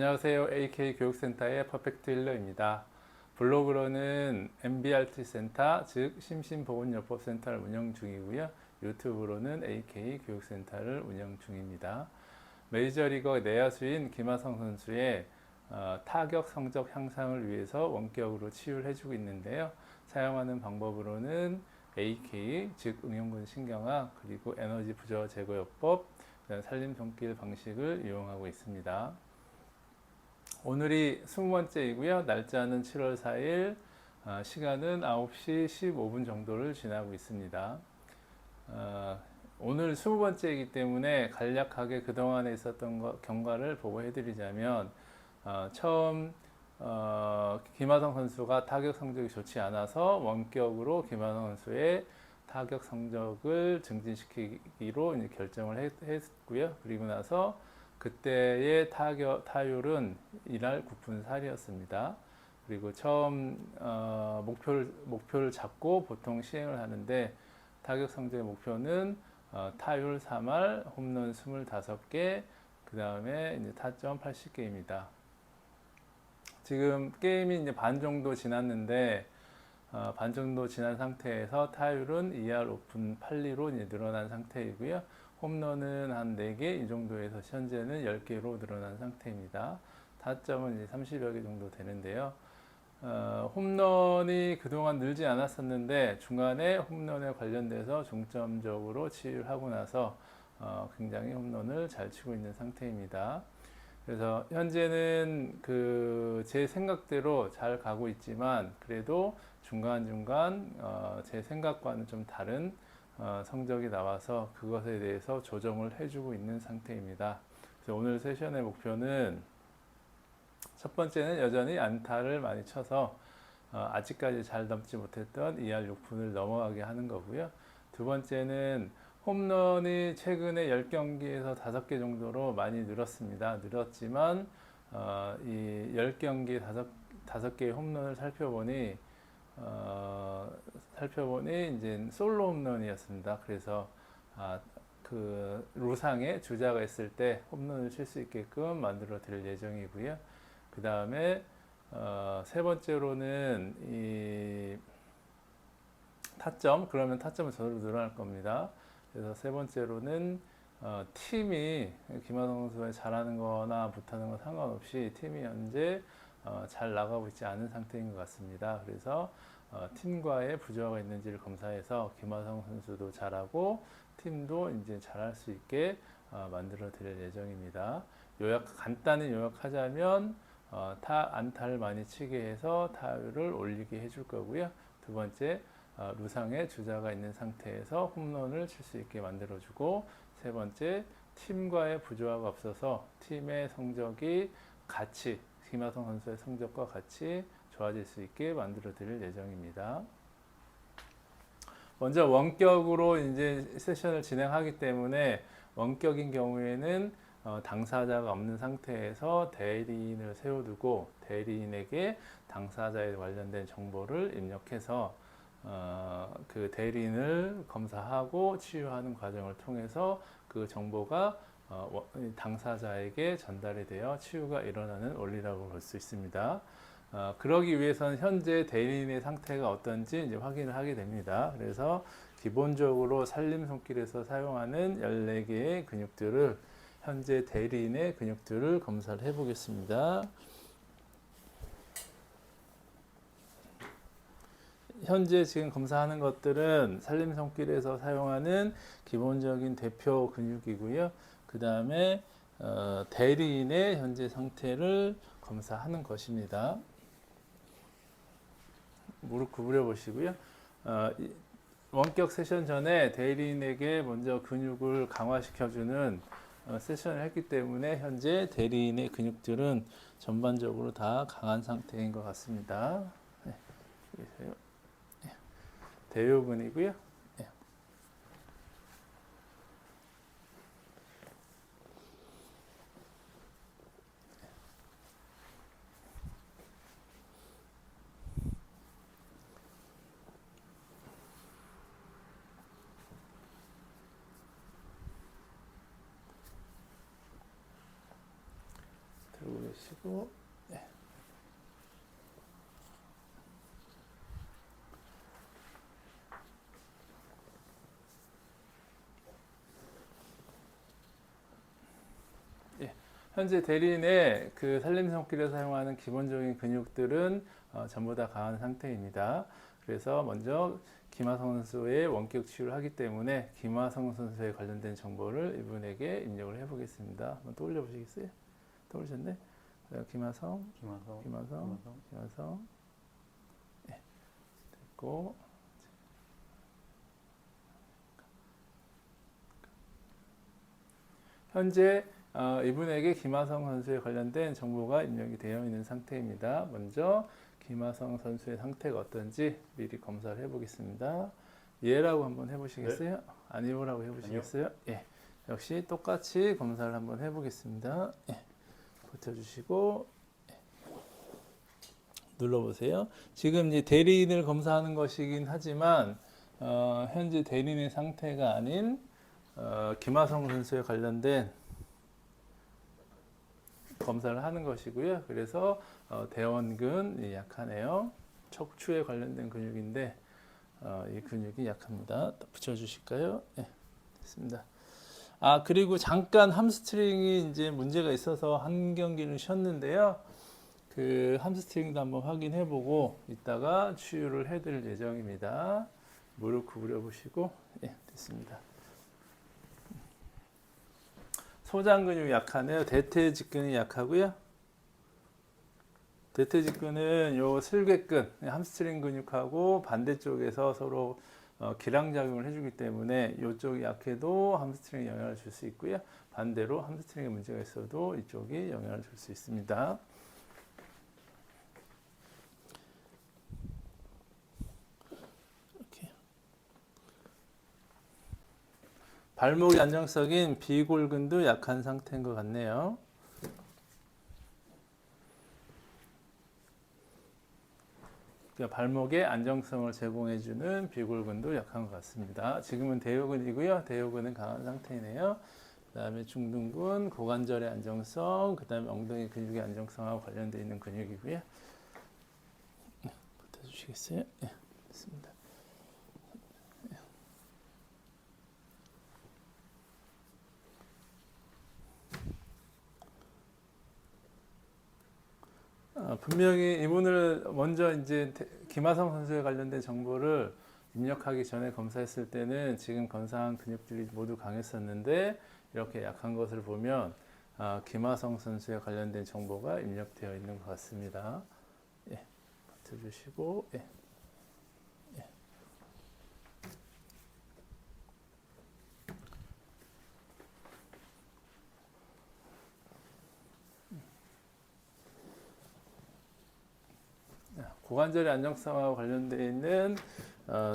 안녕하세요. AK 교육센터의 퍼펙트 힐러입니다. 블로그로는 MBRT 센터, 즉 심신보건요법센터를 운영 중이고요. 유튜브로는 AK 교육센터를 운영 중입니다. 메이저리거 내야수인 김하성 선수의 타격 성적 향상을 위해서 원격으로 치유를 해주고 있는데요. 사용하는 방법으로는 AK, 즉 응용근 신경학, 그리고 에너지 부저 제거요법, 살림 손길 방식을 이용하고 있습니다. 오늘이 20번째이고요. 날짜는 7월 4일, 시간은 9시 15분 정도를 지나고 있습니다. 오늘 20번째이기 때문에 간략하게 그동안에 있었던 경과를 보고해드리자면, 처음 김하성 선수가 타격 성적이 좋지 않아서 원격으로 김하성 선수의 타격 성적을 증진시키기로 이제 결정을 했고요. 그리고 나서 그때의 타율은 1할 9푼 4리였습니다. 그리고 처음 목표를 잡고 보통 시행을 하는데 타격 성적의 목표는 타율 3할, 홈런 25개, 그 다음에 이제 타점 80개입니다. 지금 게임이 이제 반 정도 지났는데 반 정도 지난 상태에서 타율은 2할 5푼 8리로 이제 늘어난 상태이고요. 홈런은 한 4개 이 정도에서 현재는 10개로 늘어난 상태입니다. 타점은 이제 30여 개 정도 되는데요. 홈런이 그동안 늘지 않았었는데 중간에 홈런에 관련돼서 중점적으로 치유를 하고 나서 굉장히 홈런을 잘 치고 있는 상태입니다. 그래서 현재는 제 생각대로 잘 가고 있지만 그래도 중간중간 제 생각과는 좀 다른 성적이 나와서 그것에 대해서 조정을 해주고 있는 상태입니다. 그래서 오늘 세션의 목표는 첫 번째는 여전히 안타를 많이 쳐서 아직까지 잘 넘지 못했던 2할 6푼을 넘어가게 하는 거고요. 두 번째는 홈런이 최근에 10경기에서 5개 정도로 많이 늘었습니다. 늘었지만 이 10경기 5개의 홈런을 살펴보니 이제 솔로 홈런이었습니다. 그래서 그 루상에 주자가 있을 때 홈런을 칠 수 있게끔 만들어 드릴 예정이고요. 그 다음에 세 번째로는 이 타점, 그러면 타점은 저절로 늘어날 겁니다. 그래서 세 번째로는 팀이 김하성 선수가 잘하는 거나 못하는 거 상관없이 팀이 현재 잘 나가고 있지 않은 상태인 것 같습니다. 그래서 팀과의 부조화가 있는지를 검사해서 김하성 선수도 잘하고 팀도 이제 잘할 수 있게 만들어 드릴 예정입니다. 간단히 요약하자면 안타를 많이 치게 해서 타율을 올리게 해줄 거고요. 두 번째, 루상에 주자가 있는 상태에서 홈런을 칠 수 있게 만들어주고, 세 번째, 팀과의 부조화가 없어서 팀의 성적이 같이 김하성 선수의 성적과 같이 좋아질 수 있게 만들어 드릴 예정입니다. 먼저 원격으로 이제 세션을 진행하기 때문에 원격인 경우에는 당사자가 없는 상태에서 대리인을 세워두고 대리인에게 당사자에 관련된 정보를 입력해서 그 대리인을 검사하고 치유하는 과정을 통해서 그 정보가 당사자에게 전달이 되어 치유가 일어나는 원리라고 볼 수 있습니다. 그러기 위해서는 현재 대리인의 상태가 어떤지 이제 확인을 하게 됩니다. 그래서 기본적으로 살림 손길에서 사용하는 14개의 근육들을 현재 대리인의 근육들을 검사를 해 보겠습니다. 현재 지금 검사하는 것들은 살림 손길에서 사용하는 기본적인 대표 근육이고요. 그 다음에 대리인의 현재 상태를 검사하는 것입니다. 무릎 구부려 보시고요. 원격 세션 전에 대리인에게 먼저 근육을 강화시켜주는 세션을 했기 때문에 현재 대리인의 근육들은 전반적으로 다 강한 상태인 것 같습니다. 네, 보세요. 대요근이고요. 네. 들고 버텨주시고. 네. 예. 현재 대리인의 그 살림손길에 사용하는 기본적인 근육들은 전부 다 강한 상태입니다. 그래서 먼저 김하성 선수의 원격 치유를 하기 때문에 김하성 선수에 관련된 정보를 이분에게 입력을 해보겠습니다. 한번 떠올려 보시겠어요? 떠오르셨네? 김하성. 네, 됐고. 현재 이분에게 김하성 선수에 관련된 정보가 입력이 되어 있는 상태입니다. 먼저 김하성 선수의 상태가 어떤지 미리 검사를 해보겠습니다. 예라고 한번 해보시겠어요? 네. 아니오라고 해보시겠어요? 예. 역시 똑같이 검사를 한번 해보겠습니다. 예. 버텨주시고 예. 눌러보세요. 지금 이제 대리인을 검사하는 것이긴 하지만 현재 대리인의 상태가 아닌 김하성 선수에 관련된 검사를 하는 것이고요. 그래서 대원근이 약하네요. 척추에 관련된 근육인데 이 근육이 약합니다. 붙여주실까요? 네, 됐습니다. 그리고 잠깐 함스트링이 이제 문제가 있어서 한 경기를 쉬었는데요. 그 함스트링도 한번 확인해보고 이따가 치유를 해드릴 예정입니다. 무릎 구부려 보시고, 예, 됐습니다. 소장 근육이 약하네요. 대퇴직근이 약하고요. 대퇴직근은 요 슬개근, 함스트링 근육하고 반대쪽에서 서로 기량작용을 해주기 때문에 이쪽이 약해도 함스트링에 영향을 줄 수 있고요. 반대로 함스트링에 문제가 있어도 이쪽이 영향을 줄 수 있습니다. 이렇게. 발목의 안정성인 비골근도 약한 상태인 것 같네요. 발목의 안정성을 제공해주는 비골근도 약한 것 같습니다. 지금은 대요근이고요. 대요근은 강한 상태이네요. 그 다음에 중둔근, 고관절의 안정성, 그 다음에 엉덩이 근육의 안정성하고 관련되어 있는 근육이고요. 붙여주시겠어요? 네, 됐습니다. 분명히 이분을 먼저 이제 김하성 선수에 관련된 정보를 입력하기 전에 검사했을 때는 지금 검사한 근육들이 모두 강했었는데 이렇게 약한 것을 보면 김하성 선수에 관련된 정보가 입력되어 있는 것 같습니다. 예, 버텨주시고 예. 예. 고관절의 안정성하고 관련되어 있는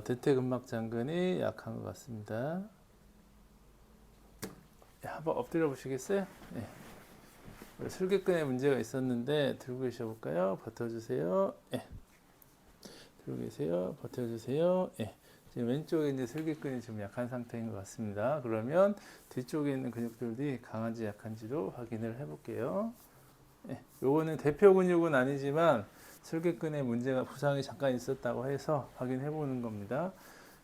대퇴근막장근이 약한 것 같습니다. 한번 엎드려 보시겠어요? 네. 슬개근에 문제가 있었는데 들고 계셔 볼까요? 버텨주세요. 네. 들고 계세요. 버텨주세요. 네. 지금 왼쪽에 이제 슬개근이 좀 약한 상태인 것 같습니다. 그러면 뒤쪽에 있는 근육들이 강한지 약한지도 확인을 해볼게요. 네. 요거는 대표 근육은 아니지만 슬개근에 문제가 부상이 잠깐 있었다고 해서 확인해 보는 겁니다.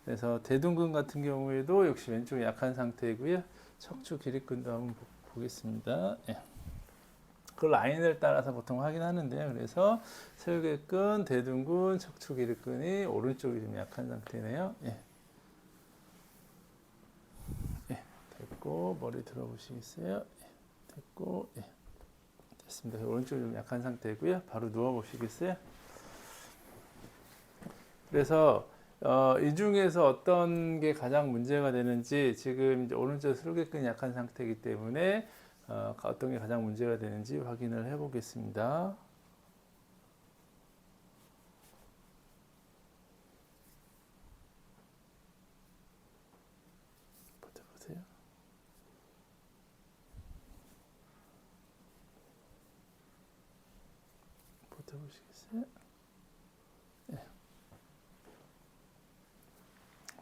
그래서 대둔근 같은 경우에도 역시 왼쪽이 약한 상태이고요. 척추 기립근도 한번 보겠습니다. 예. 그 라인을 따라서 보통 확인하는데요. 그래서 슬개근, 대둔근, 척추 기립근이 오른쪽이 좀 약한 상태네요. 예. 예. 됐고 머리 들어보시겠어요? 예. 됐고 예. 됐습니다. 오른쪽이 좀 약한 상태고요. 바로 누워 보시겠어요? 그래서 이 중에서 어떤 게 가장 문제가 되는지 지금 이제 오른쪽 슬개근이 약한 상태이기 때문에 어떤 게 가장 문제가 되는지 확인을 해 보겠습니다. 버텨보세요. 버텨보시겠어요? 네.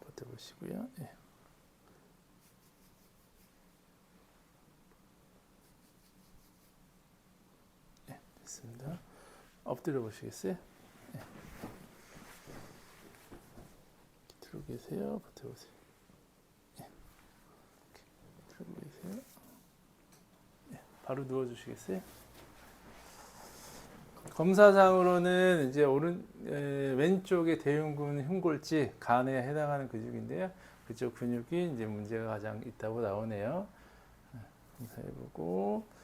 버텨보시고요. 네. 네. 엎드려 보시겠어요? 네. 들어 계세요. 버텨보세요. 네. 들어 계세요. 네. 바로 누워주시겠어요? 검사상으로는 이제 왼쪽의 대흉근 흉골지 간에 해당하는 근육인데요. 그쪽 근육이 이제 문제가 가장 있다고 나오네요. 검사해보고.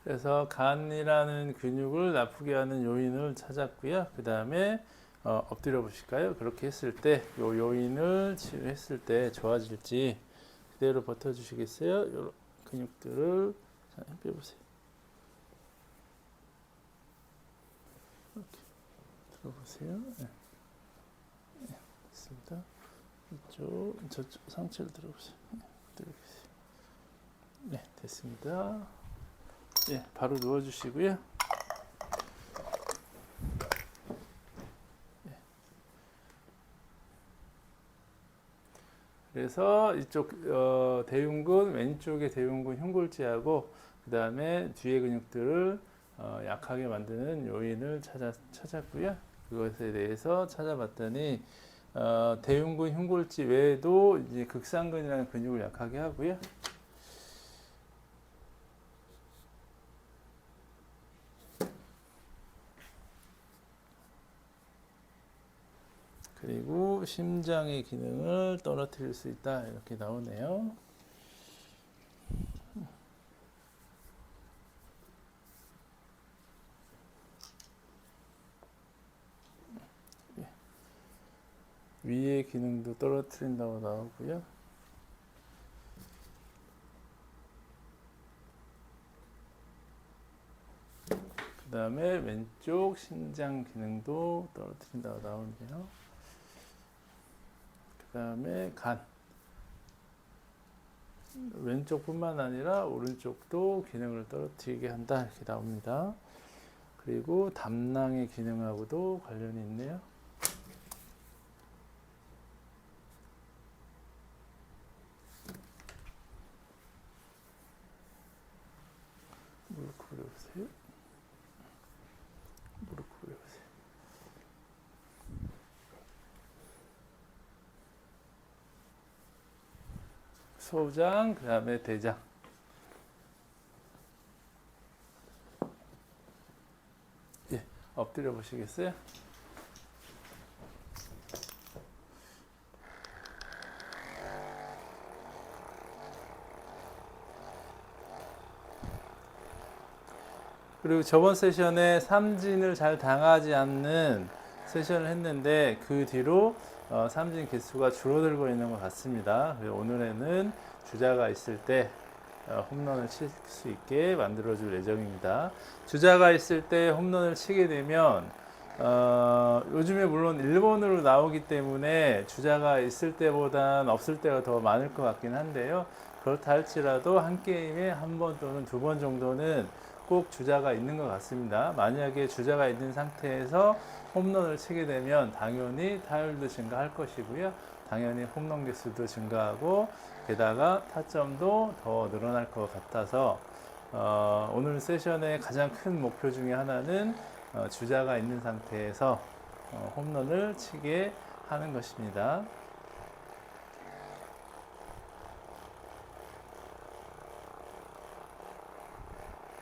그래서 간이라는 근육을 나쁘게 하는 요인을 찾았고요. 그 다음에 엎드려 보실까요? 그렇게 했을 때 요 요인을 치료했을 때 좋아질지 그대로 버텨주시겠어요? 요 근육들을 자, 빼보세요. 이렇게 들어보세요. 네. 네, 됐습니다. 저쪽 상체를 들어보세요. 네, 들어보세요. 네, 됐습니다. 예, 바로 누워주시고요. 예. 그래서 이쪽 대흉근 왼쪽의 대흉근 흉골지하고 그 다음에 뒤의 근육들을 약하게 만드는 요인을 찾았고요. 그것에 대해서 찾아봤더니 대흉근 흉골지 외에도 이제 극상근이라는 근육을 약하게 하고요. 그리고 심장의 기능을 떨어뜨릴 수 있다 이렇게 나오네요. 위의 기능도 떨어뜨린다고 나오고요. 그 다음에 왼쪽 신장 기능도 떨어뜨린다고 나오네요. 그 다음에 간. 왼쪽뿐만 아니라 오른쪽도 기능을 떨어뜨리게 한다 이렇게 나옵니다. 그리고 담낭의 기능하고도 관련이 있네요. 무릎 구부려보세요. 무릎 구부려보세요. 소장, 그 다음에 대장. 예, 엎드려 보시겠어요? 그리고 저번 세션에 삼진을 잘 당하지 않는 세션을 했는데 그 뒤로 삼진 개수가 줄어들고 있는 것 같습니다. 오늘에는 주자가 있을 때 홈런을 칠 수 있게 만들어 줄 예정입니다. 주자가 있을 때 홈런을 치게 되면 요즘에 물론 일본으로 나오기 때문에 주자가 있을 때보단 없을 때가 더 많을 것 같긴 한데요. 그렇다 할지라도 한 게임에 한 번 또는 두 번 정도는 꼭 주자가 있는 것 같습니다. 만약에 주자가 있는 상태에서 홈런을 치게 되면 당연히 타율도 증가할 것이고요. 당연히 홈런 개수도 증가하고 게다가 타점도 더 늘어날 것 같아서 오늘 세션의 가장 큰 목표 중에 하나는 주자가 있는 상태에서 홈런을 치게 하는 것입니다.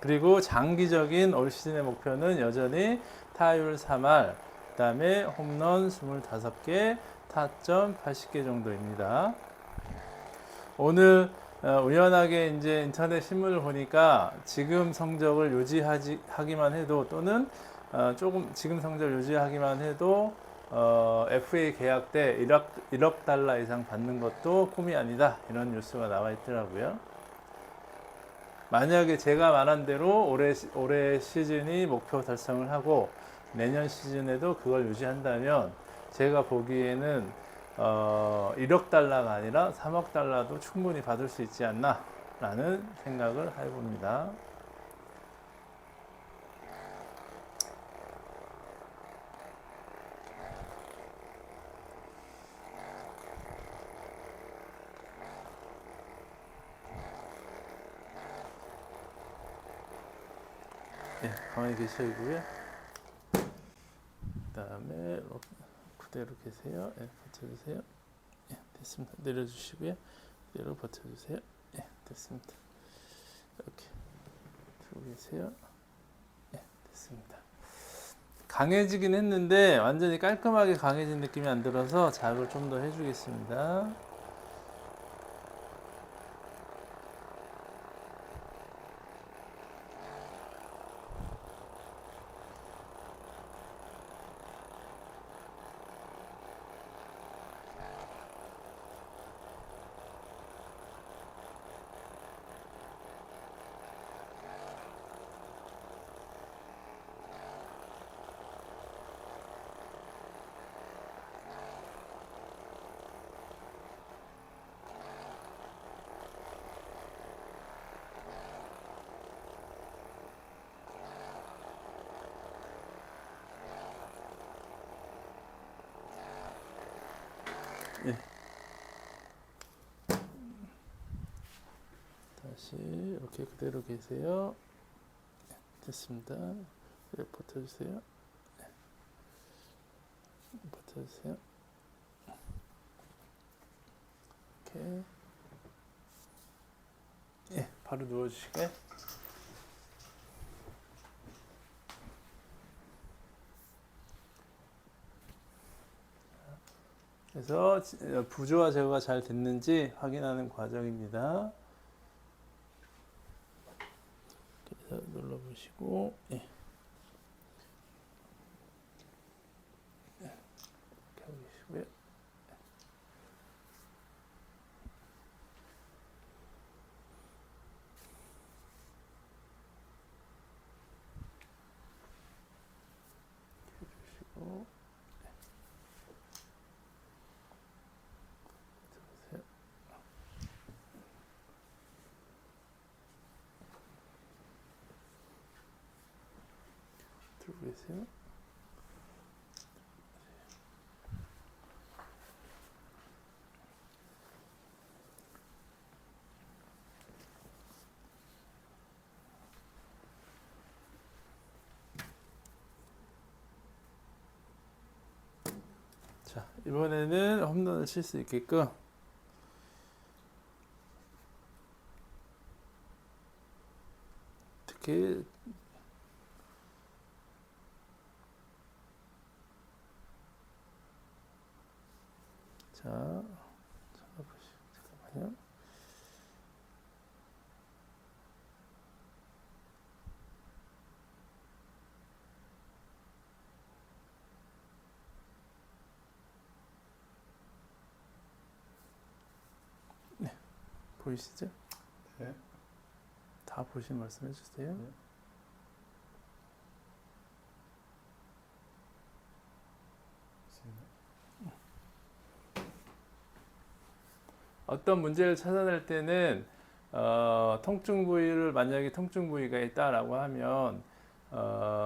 그리고 장기적인 올 시즌의 목표는 여전히 타율 3할, 그다음에 홈런 25개, 타점 80개 정도입니다. 오늘 우연하게 이제 인터넷 신문을 보니까 지금 성적을 유지하기만 해도 또는 조금 지금 성적을 유지하기만 해도 FA 계약 때 1억 달러 이상 받는 것도 꿈이 아니다, 이런 뉴스가 나와 있더라고요. 만약에 제가 말한 대로 올해 시즌이 목표 달성을 하고 내년 시즌에도 그걸 유지한다면 제가 보기에는 1억 달러가 아니라 3억 달러도 충분히 받을 수 있지 않나 라는 생각을 해봅니다. 네, 가만히 계시고요. 그 다음에 그대로 계세요. 네, 버텨주세요. 네, 됐습니다. 내려주시고요. 그대로 버텨주세요. 네, 됐습니다. 이렇게 들고 계세요. 네, 됐습니다. 강해지긴 했는데 완전히 깔끔하게 강해진 느낌이 안 들어서 자극을 좀 더 해주겠습니다. 예. 다시 이렇게 그대로 계세요. 됐습니다. 그래, 버텨주세요. 버텨주세요. 이렇게. 예, 바로 누워주시게. 그래서 부조화 제거가 잘 됐는지 확인하는 과정입니다. 그래서 눌러보시고, 예. 이렇게 하고 계시고요. 해주시고, 들어오세요. 들고 계세요. 자, 이번에는 홈런을 칠 수 있게끔 특히 자, 잠깐만요. 네, 보이시죠? 네. 다 보시면 말씀해 주세요. 네. 어떤 문제를 찾아낼 때는 통증 부위를 만약에 통증 부위가 있다라고 하면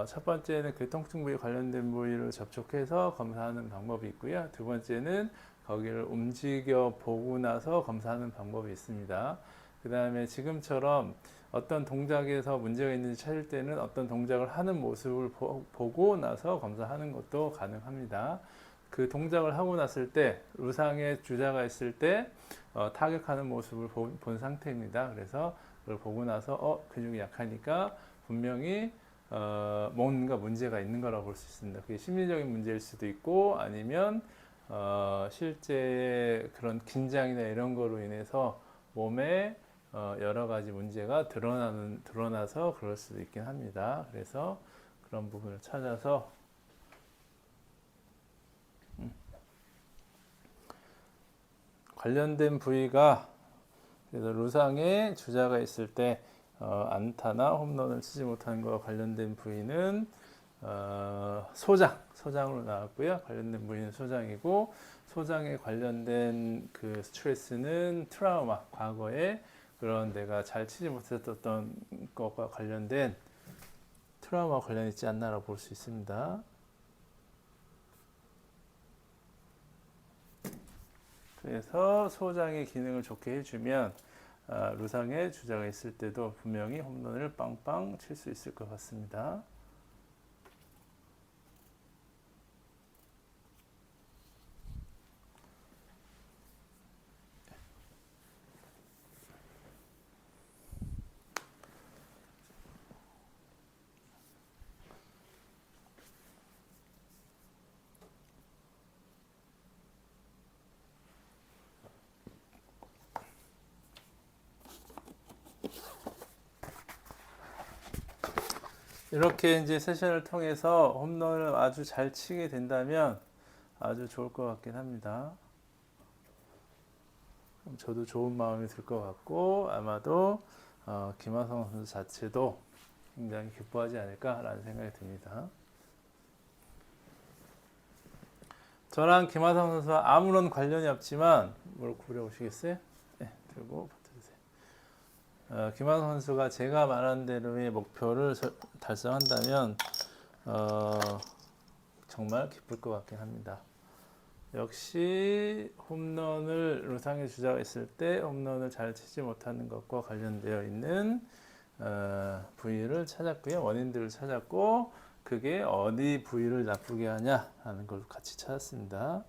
첫 번째는 그 통증 부위 관련된 부위를 접촉해서 검사하는 방법이 있고요. 두 번째는 거기를 움직여 보고 나서 검사하는 방법이 있습니다. 그 다음에 지금처럼 어떤 동작에서 문제가 있는지 찾을 때는 어떤 동작을 하는 모습을 보고 나서 검사하는 것도 가능합니다. 그 동작을 하고 났을 때 루상에 주자가 있을 때 타격하는 모습을 본 상태입니다. 그래서 그걸 보고 나서 근육이 약하니까 분명히 뭔가 문제가 있는 거라고 볼 수 있습니다. 그게 심리적인 문제일 수도 있고 아니면 실제 그런 긴장이나 이런 거로 인해서 몸에 여러 가지 문제가 드러나서 그럴 수도 있긴 합니다. 그래서 그런 부분을 찾아서 관련된 부위가 그래서 루상에 주자가 있을 때 안타나 홈런을 치지 못하는 것과 관련된 부위는 소장으로 나왔고요. 관련된 부위는 소장이고 소장에 관련된 그 스트레스는 트라우마, 과거에 그런 내가 잘 치지 못했던 것과 관련된 트라우마 관련 있지 않나라고 볼 수 있습니다. 그래서 소장의 기능을 좋게 해주면 루상에 주자가 있을 때도 분명히 홈런을 빵빵 칠 수 있을 것 같습니다. 이렇게 이제 세션을 통해서 홈런을 아주 잘 치게 된다면 아주 좋을 것 같긴 합니다. 저도 좋은 마음이 들 것 같고 아마도 김하성 선수 자체도 굉장히 기뻐하지 않을까라는 생각이 듭니다. 저랑 김하성 선수와 아무런 관련이 없지만 무릎 구부려 보시겠어요? 네, 들고 버텨주세요. 김하성 선수가 제가 말한 대로의 목표를 달성한다면 정말 기쁠 것 같긴 합니다. 역시 홈런을 루상의 주자가 있을 때 홈런을 잘 치지 못하는 것과 관련되어 있는 부위를 찾았고요. 원인들을 찾았고 그게 어디 부위를 나쁘게 하냐 하는 걸 같이 찾았습니다.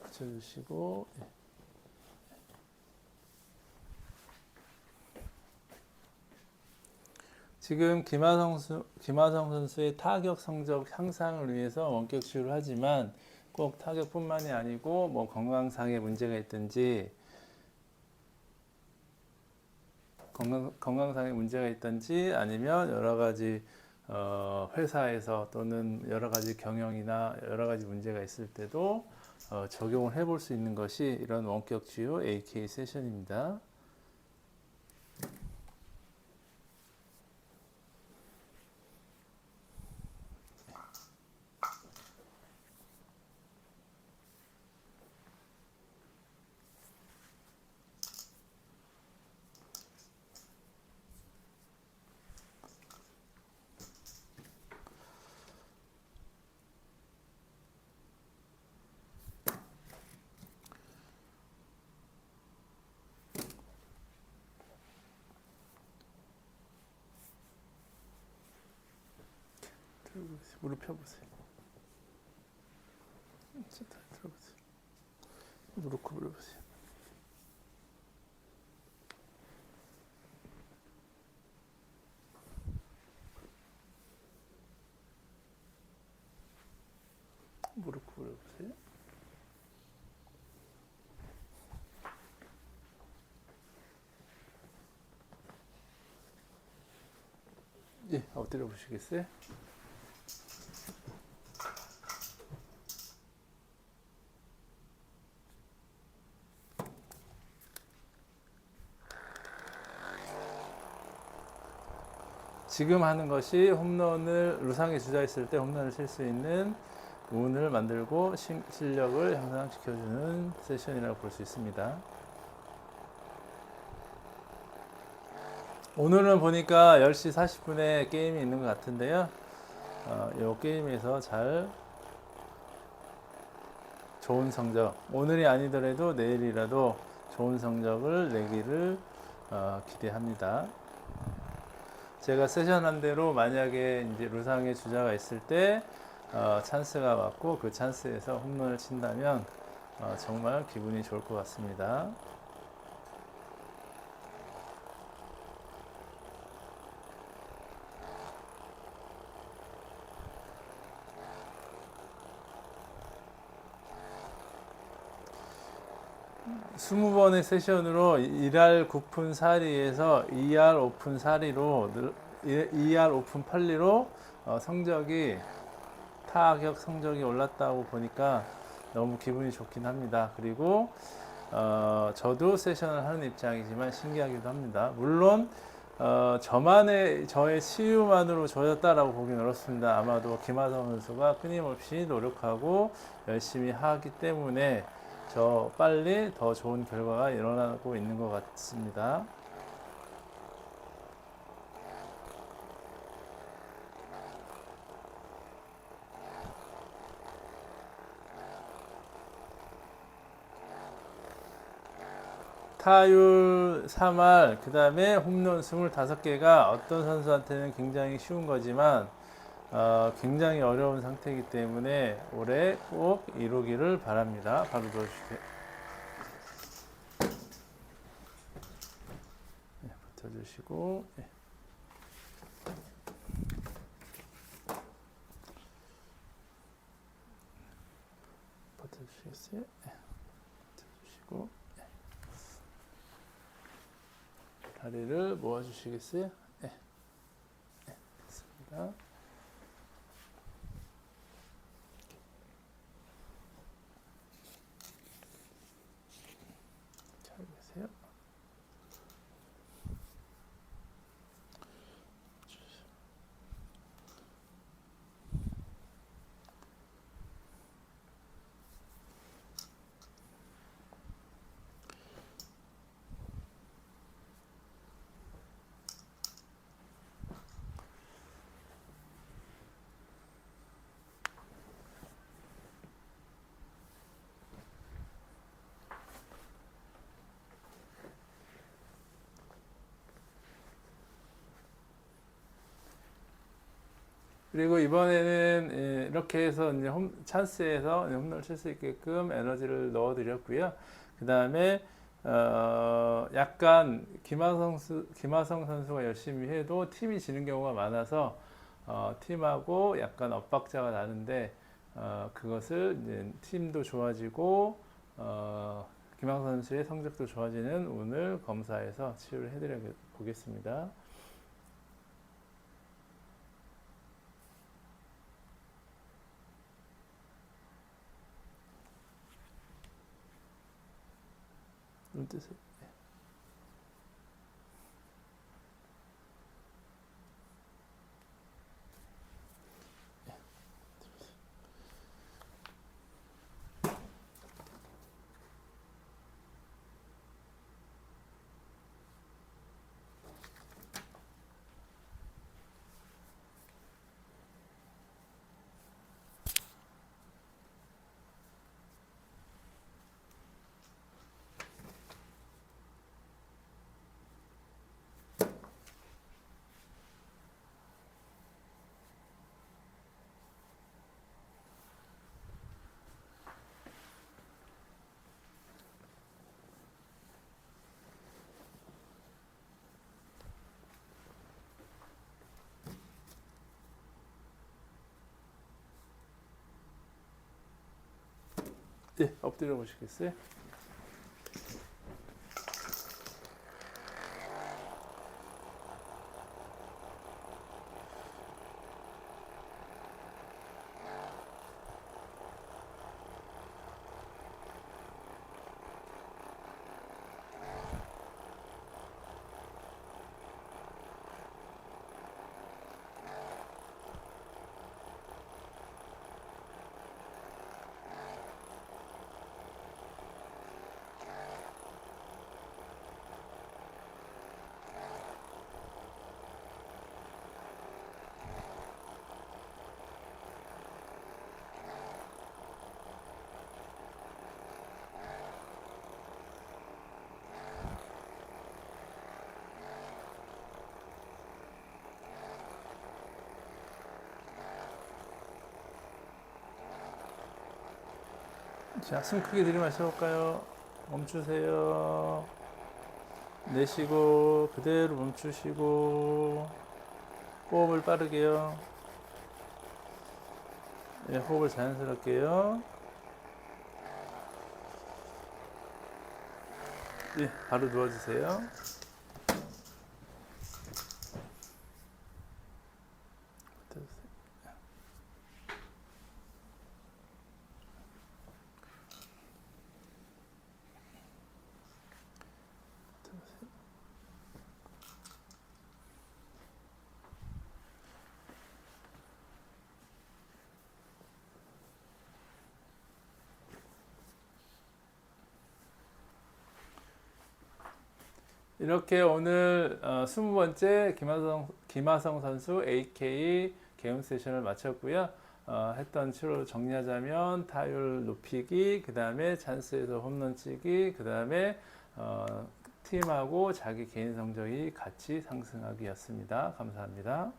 붙여주시고 지금 김하성 선수의 타격 성적 향상을 위해서 원격 치료를 하지만 꼭 타격뿐만이 아니고 뭐 건강상의 문제가 있든지 건강상의 문제가 있든지 아니면 여러 가지 회사에서 또는 여러 가지 경영이나 여러 가지 문제가 있을 때도 적용을 해볼 수 있는 것이 이런 원격 치유 AK 세션입니다. 무릎 펴보세요. 들어보세요. 무릎 구부려보세요. 무릎 구부려보세요. 예, 엎드려 보시겠어요? 지금 하는 것이 홈런을 루상에 주자 있을 때 홈런을 칠 수 있는 운을 만들고 실력을 향상시켜주는 세션이라고 볼 수 있습니다. 오늘은 보니까 10시 40분에 게임이 있는 것 같은데요. 이 게임에서 잘 좋은 성적, 오늘이 아니더라도 내일이라도 좋은 성적을 내기를 기대합니다. 제가 세션한 대로 만약에 이제 루상의 주자가 있을 때 찬스가 왔고 그 찬스에서 홈런을 친다면 정말 기분이 좋을 것 같습니다. 스무 번의 세션으로 1할 9푼 4리에서 2할 5푼 4리로 2할 5푼 8리로 성적이 타격 성적이 올랐다고 보니까 너무 기분이 좋긴 합니다. 그리고 저도 세션을 하는 입장이지만 신기하기도 합니다. 물론 저의 치유만으로 좋아졌다라고 보기는 어렵습니다. 아마도 김하성 선수가 끊임없이 노력하고 열심히 하기 때문에 빨리 더 좋은 결과가 일어나고 있는 것 같습니다. 타율 3할, 그 다음에 홈런 25개가 어떤 선수한테는 굉장히 쉬운 거지만 굉장히 어려운 상태이기 때문에 올해 꼭 이루기를 바랍니다. 바로 넣어주세요. 네, 붙여주시고 네. 붙여주시겠어요? 네. 붙여주시고 네. 다리를 모아주시겠어요? 네. 네. 됐습니다. 잘 계세요. 그리고 이번에는 이렇게 해서 이제 찬스에서 홈런을 칠 수 있게끔 에너지를 넣어드렸고요. 그 다음에 약간 김하성 선수가 열심히 해도 팀이 지는 경우가 많아서 팀하고 약간 엇박자가 나는데 그것을 이제 팀도 좋아지고 김하성 선수의 성적도 좋아지는 오늘 검사에서 치유를 해드려 보겠습니다. 눈 뜨세요. 네, 엎드려 보시겠어요? 자, 숨 크게 들이마셔 볼까요? 멈추세요. 내쉬고 그대로 멈추시고 호흡을 빠르게요. 예, 호흡을 자연스럽게요. 예, 바로 누워주세요. 이렇게 오늘 20번째 김하성 선수 AK 개음 세션을 마쳤고요. 했던 치료 정리하자면 타율 높이기, 그 다음에 찬스에서 홈런 치기, 그 다음에 팀하고 자기 개인 성적이 같이 상승하기였습니다. 감사합니다.